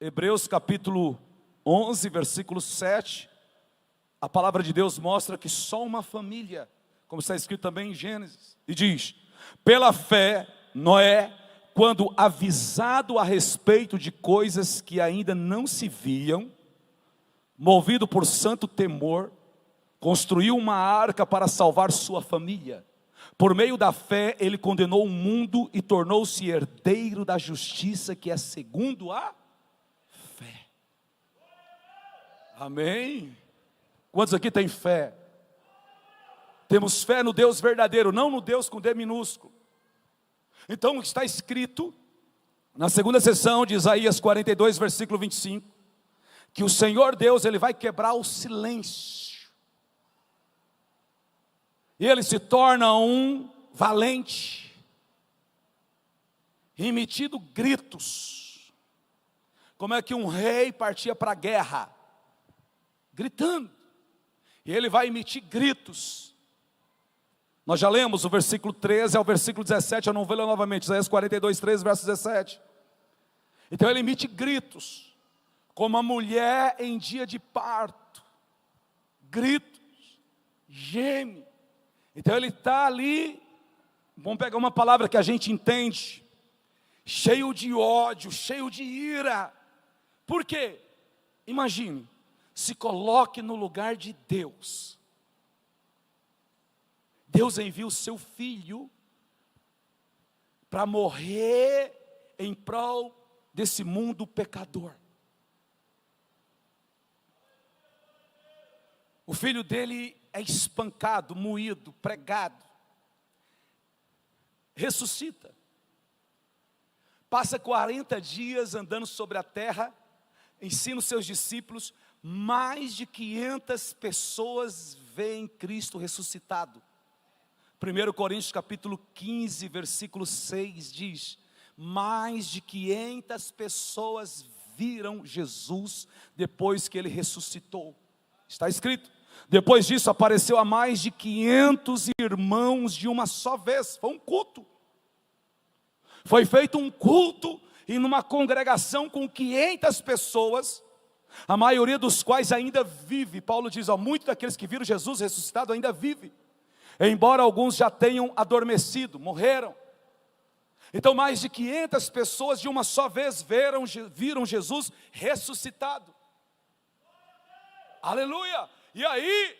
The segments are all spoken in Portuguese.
Hebreus capítulo 11, versículo 7, a palavra de Deus mostra que só uma família, como está escrito também em Gênesis, e diz: pela fé, Noé, quando avisado a respeito de coisas que ainda não se viam, movido por santo temor, construiu uma arca para salvar sua família. Por meio da fé, ele condenou o mundo e tornou-se herdeiro da justiça, que é segundo a fé. Amém? Quantos aqui têm fé? Temos fé no Deus verdadeiro, não no Deus com D minúsculo. Então está escrito, na segunda sessão de Isaías 42, versículo 25, que o Senhor Deus, Ele vai quebrar o silêncio. E Ele se torna um valente, emitindo gritos. Como é que um rei partia para a guerra? Gritando. E Ele vai emitir gritos. Nós já lemos o versículo 13 ao versículo 17, eu não vou ler novamente, Isaías 42, 13, verso 17. Então Ele emite gritos, como a mulher em dia de parto, gritos, geme. Então Ele está ali, vamos pegar uma palavra que a gente entende, cheio de ódio, cheio de ira. Por quê? Imagine, se coloque no lugar de Deus. Deus envia o seu filho para morrer em prol desse mundo pecador. O filho dele é espancado, moído, pregado, ressuscita, passa 40 dias andando sobre a terra, ensina os seus discípulos, mais de 500 pessoas veem Cristo ressuscitado. 1 Coríntios capítulo 15, versículo 6 diz, mais de 500 pessoas viram Jesus depois que Ele ressuscitou. Está escrito. Depois disso apareceu a mais de 500 irmãos de uma só vez. Foi um culto. Foi feito um culto e numa congregação com 500 pessoas, a maioria dos quais ainda vive. Paulo diz, muitos daqueles que viram Jesus ressuscitado ainda vive, embora alguns já tenham adormecido, morreram. Então mais de 500 pessoas de uma só vez viram Jesus ressuscitado. Aleluia! E aí,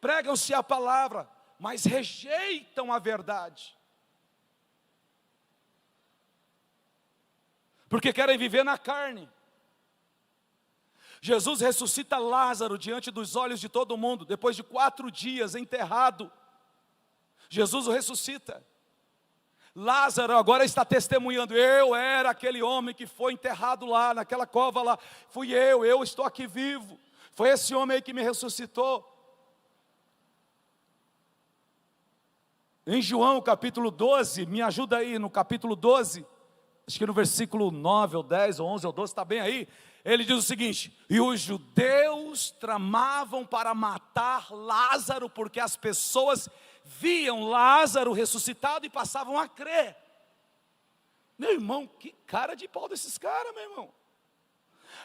pregam-se a palavra, mas rejeitam a verdade. Porque querem viver na carne. Jesus ressuscita Lázaro diante dos olhos de todo mundo, depois de 4 dias enterrado. Jesus o ressuscita. Lázaro agora está testemunhando, eu era aquele homem que foi enterrado lá, naquela cova lá, fui eu estou aqui vivo. Foi esse homem aí que me ressuscitou. Em João capítulo 12, me ajuda aí no capítulo 12, acho que no versículo 9 ou 10 ou 11 ou 12, está bem aí. Ele diz o seguinte, e os judeus tramavam para matar Lázaro, porque as pessoas viam Lázaro ressuscitado e passavam a crer. Meu irmão, que cara de pau desses caras, meu irmão.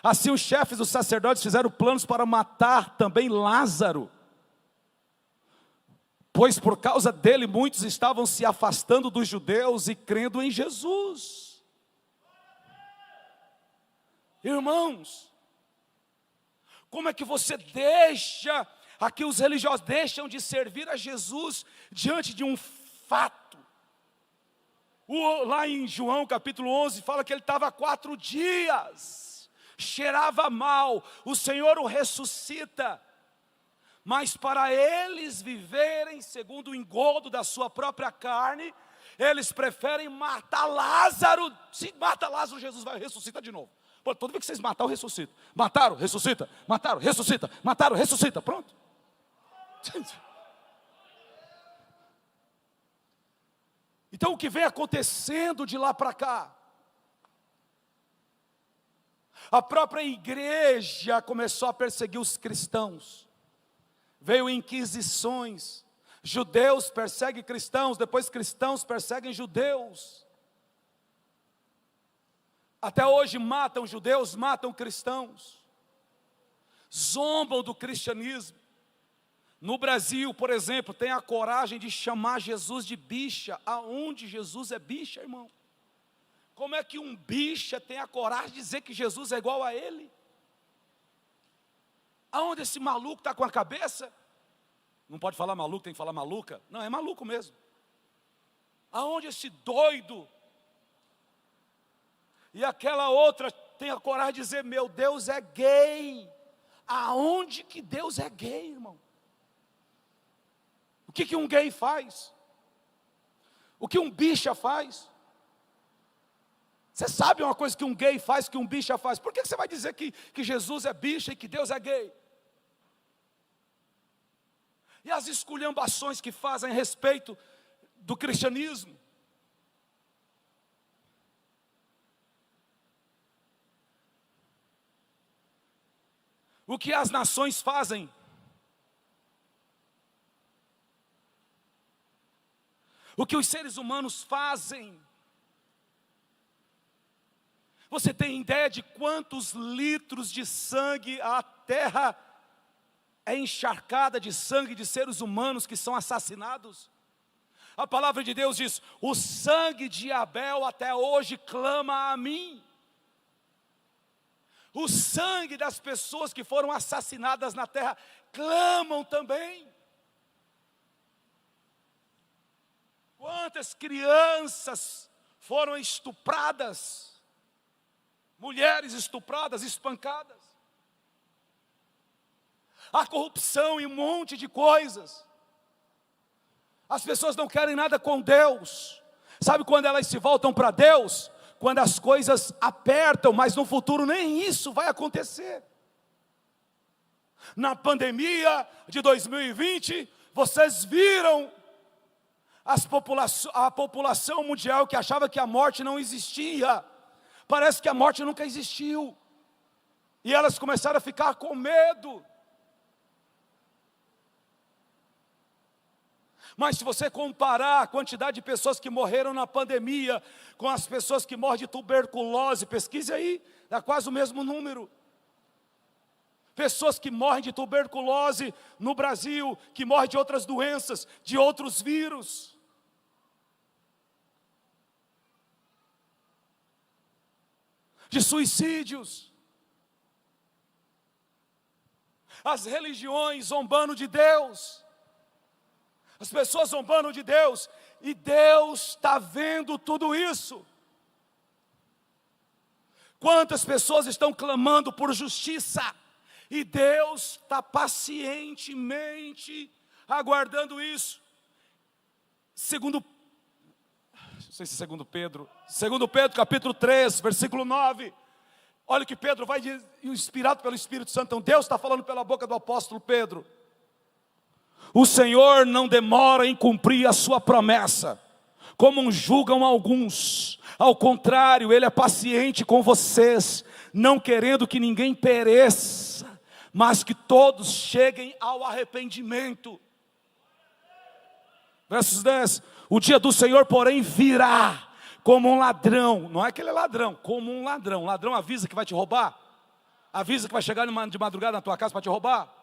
Assim os chefes dos sacerdotes fizeram planos para matar também Lázaro, pois por causa dele muitos estavam se afastando dos judeus e crendo em Jesus. Irmãos, como é que você deixa, aqui os religiosos deixam de servir a Jesus diante de um fato? Lá em João capítulo 11 fala que ele estava 4 dias, cheirava mal, o Senhor o ressuscita, mas para eles viverem segundo o engodo da sua própria carne, eles preferem matar Lázaro. Se mata Lázaro, Jesus vai ressuscitar de novo. Pô, toda vez que vocês mataram, ressuscita. Mataram, ressuscita. Mataram, ressuscita. Mataram, ressuscita. Pronto. Então o que vem acontecendo de lá para cá? A própria igreja começou a perseguir os cristãos. Veio inquisições. Judeus perseguem cristãos, depois cristãos perseguem judeus. Até hoje matam judeus, matam cristãos, zombam do cristianismo. No Brasil, por exemplo, tem a coragem de chamar Jesus de bicha, aonde Jesus é bicha, irmão. Como é que um bicha tem a coragem de dizer que Jesus é igual a ele? Aonde esse maluco está com a cabeça? Não pode falar maluco, tem que falar maluca. Não, é maluco mesmo. Aonde esse doido? E aquela outra tem a coragem de dizer, meu Deus é gay. Aonde que Deus é gay, irmão? O que um gay faz? O que um bicha faz? Você sabe uma coisa que um gay faz, que um bicha faz? Por que você vai dizer que Jesus é bicha e que Deus é gay? E as esculhambações que fazem a respeito do cristianismo? O que as nações fazem? O que os seres humanos fazem? Você tem ideia de quantos litros de sangue a terra é encharcada de sangue de seres humanos que são assassinados? A palavra de Deus diz, o sangue de Abel até hoje clama a mim. O sangue das pessoas que foram assassinadas na terra clamam também. Quantas crianças foram estupradas? Mulheres estupradas, espancadas. A corrupção e um monte de coisas. As pessoas não querem nada com Deus. Sabe quando elas se voltam para Deus? Quando as coisas apertam, mas no futuro nem isso vai acontecer. Na pandemia de 2020, vocês viram a população mundial que achava que a morte não existia. Parece que a morte nunca existiu. E elas começaram a ficar com medo. Mas se você comparar a quantidade de pessoas que morreram na pandemia com as pessoas que morrem de tuberculose, pesquise aí, dá quase o mesmo número. Pessoas que morrem de tuberculose no Brasil, que morrem de outras doenças, de outros vírus. De suicídios. As religiões zombando de Deus. As pessoas zombando de Deus. E Deus está vendo tudo isso. Quantas pessoas estão clamando por justiça. E Deus está pacientemente aguardando isso. Não sei se é segundo Pedro capítulo 3, versículo 9. Olha o que Pedro vai dizer, inspirado pelo Espírito Santo. Então Deus está falando pela boca do apóstolo Pedro. O Senhor não demora em cumprir a sua promessa, como julgam alguns. Ao contrário, Ele é paciente com vocês, não querendo que ninguém pereça, mas que todos cheguem ao arrependimento. Versos 10. O dia do Senhor, porém, virá como um ladrão. Não é aquele ladrão, como um ladrão. Ladrão avisa que vai te roubar? Avisa que vai chegar de madrugada na tua casa para te roubar?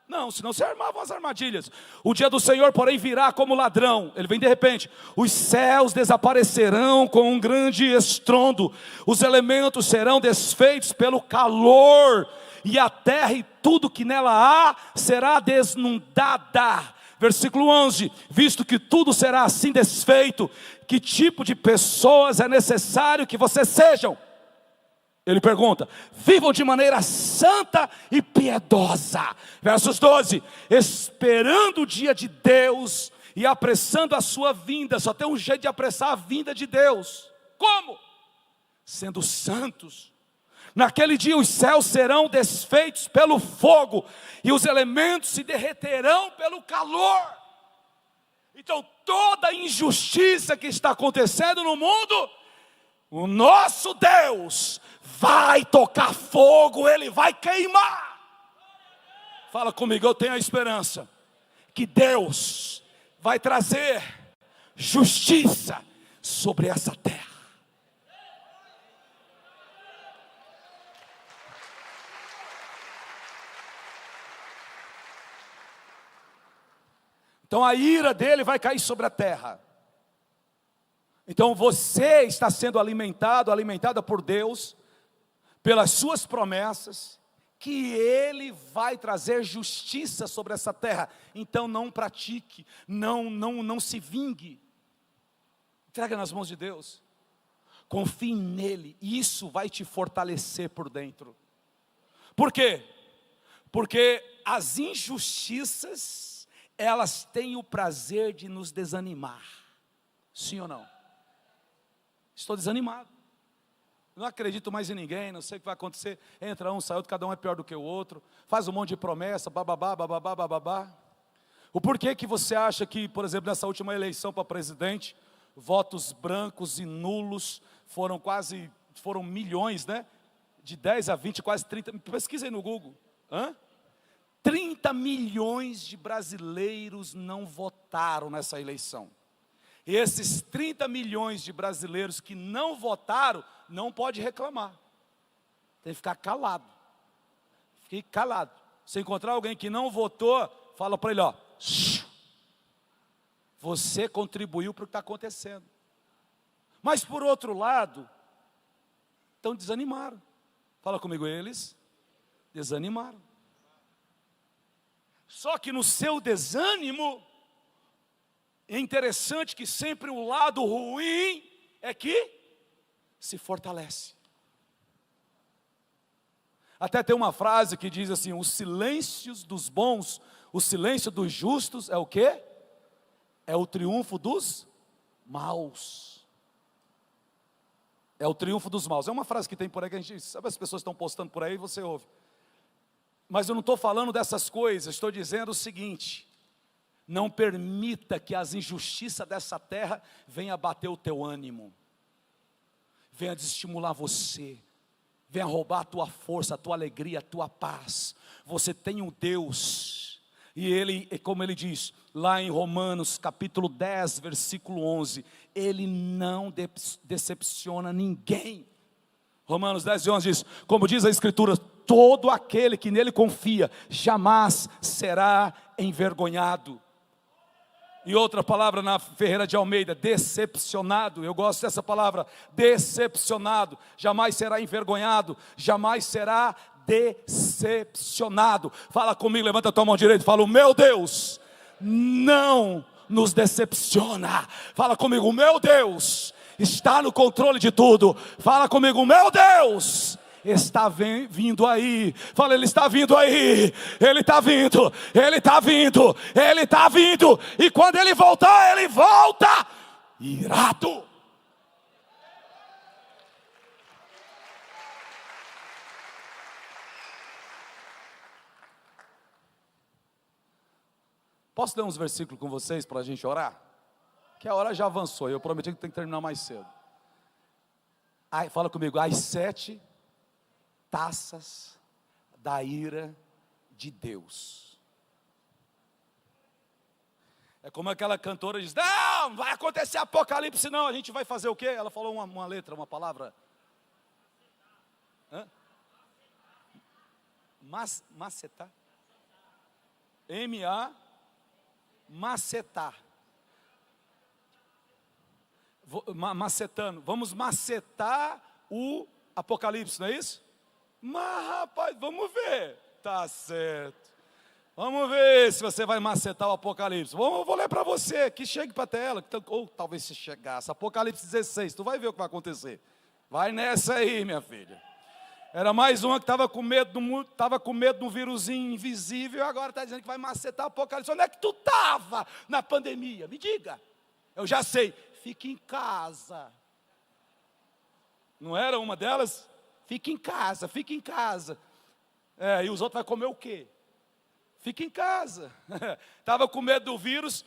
Não, senão se armavam as armadilhas. O dia do Senhor, porém, virá como ladrão. Ele vem de repente. Os céus desaparecerão com um grande estrondo. Os elementos serão desfeitos pelo calor. E a terra e tudo que nela há será desnudada. Versículo 11, visto que tudo será assim desfeito, que tipo de pessoas é necessário que vocês sejam? Ele pergunta, vivam de maneira santa e piedosa. Versos 12, esperando o dia de Deus e apressando a sua vinda. Só tem um jeito de apressar a vinda de Deus. Como? Sendo santos. Naquele dia os céus serão desfeitos pelo fogo, e os elementos se derreterão pelo calor. Então toda injustiça que está acontecendo no mundo, o nosso Deus vai tocar fogo, Ele vai queimar. Fala comigo, eu tenho a esperança que Deus vai trazer justiça sobre essa terra. Então a ira dele vai cair sobre a terra. Então você está sendo alimentada por Deus, pelas suas promessas, que Ele vai trazer justiça sobre essa terra. Então não pratique, não se vingue. Entrega nas mãos de Deus. Confie nele, e isso vai te fortalecer por dentro. Por quê? Porque as injustiças, elas têm o prazer de nos desanimar. Sim ou não? Estou desanimado. Não acredito mais em ninguém, não sei o que vai acontecer. Entra um, sai outro, cada um é pior do que o outro. Faz um monte de promessa, bababá, bababá, bababá. O porquê que você acha que, por exemplo, nessa última eleição para presidente, votos brancos e nulos foram milhões, né? De 10 a 20, quase 30, pesquisa aí no Google. 30 milhões de brasileiros não votaram nessa eleição. E esses 30 milhões de brasileiros que não votaram, não pode reclamar. Tem que ficar calado. Fique calado. Se encontrar alguém que não votou, fala para ele, ó. Você contribuiu para o que está acontecendo. Mas por outro lado, estão desanimaram. Fala comigo, eles desanimaram. Só que no seu desânimo, é interessante que sempre o lado ruim é que se fortalece. Até tem uma frase que diz assim: os silêncios dos bons, o silêncio dos justos é o quê? É o triunfo dos maus. É o triunfo dos maus. É uma frase que tem por aí que a gente sabe, as pessoas estão postando por aí, você ouve. Mas eu não estou falando dessas coisas, estou dizendo o seguinte: não permita que as injustiças dessa terra venham abater o teu ânimo, venha desestimular você, venha roubar a tua força, a tua alegria, a tua paz. Você tem um Deus, e Ele, como Ele diz, lá em Romanos capítulo 10, versículo 11, Ele não decepciona ninguém. Romanos 10 e 11 diz, como diz a Escritura, todo aquele que nele confia, jamais será envergonhado. E outra palavra na Ferreira de Almeida, decepcionado. Eu gosto dessa palavra, decepcionado. Jamais será envergonhado, jamais será decepcionado. Fala comigo, levanta a tua mão direita e fala: o meu Deus não nos decepciona. Fala comigo, o meu Deus está no controle de tudo. Fala comigo, o meu Deus está vindo aí. Fala, Ele está vindo aí. Ele está vindo, Ele está vindo, Ele está vindo. E quando Ele voltar, Ele volta irado. Posso ler uns versículos com vocês para a gente orar? Que a hora já avançou, eu prometi que tem que terminar mais cedo. Fala comigo, as 7 taças da ira de Deus. É como aquela cantora diz: não, vai acontecer apocalipse não, a gente vai fazer o quê? Ela falou uma letra, uma palavra. Macetar. Macetar. Macetando. Vamos macetar o apocalipse, não é isso? Mas rapaz, vamos ver. Tá certo. Vamos ver se você vai macetar o apocalipse. Vou ler para você, que chegue para a tela. Ou talvez se chegasse, Apocalipse 16, tu vai ver o que vai acontecer. Vai nessa aí, minha filha. Era mais uma que estava com medo de um vírusinho invisível, e agora está dizendo que vai macetar o apocalipse. Onde é que tu estava na pandemia? Me diga. Eu já sei. Fique em casa. Não era uma delas? Fique em casa, fique em casa. E os outros vão comer o quê? Fique em casa. Estava com medo do vírus,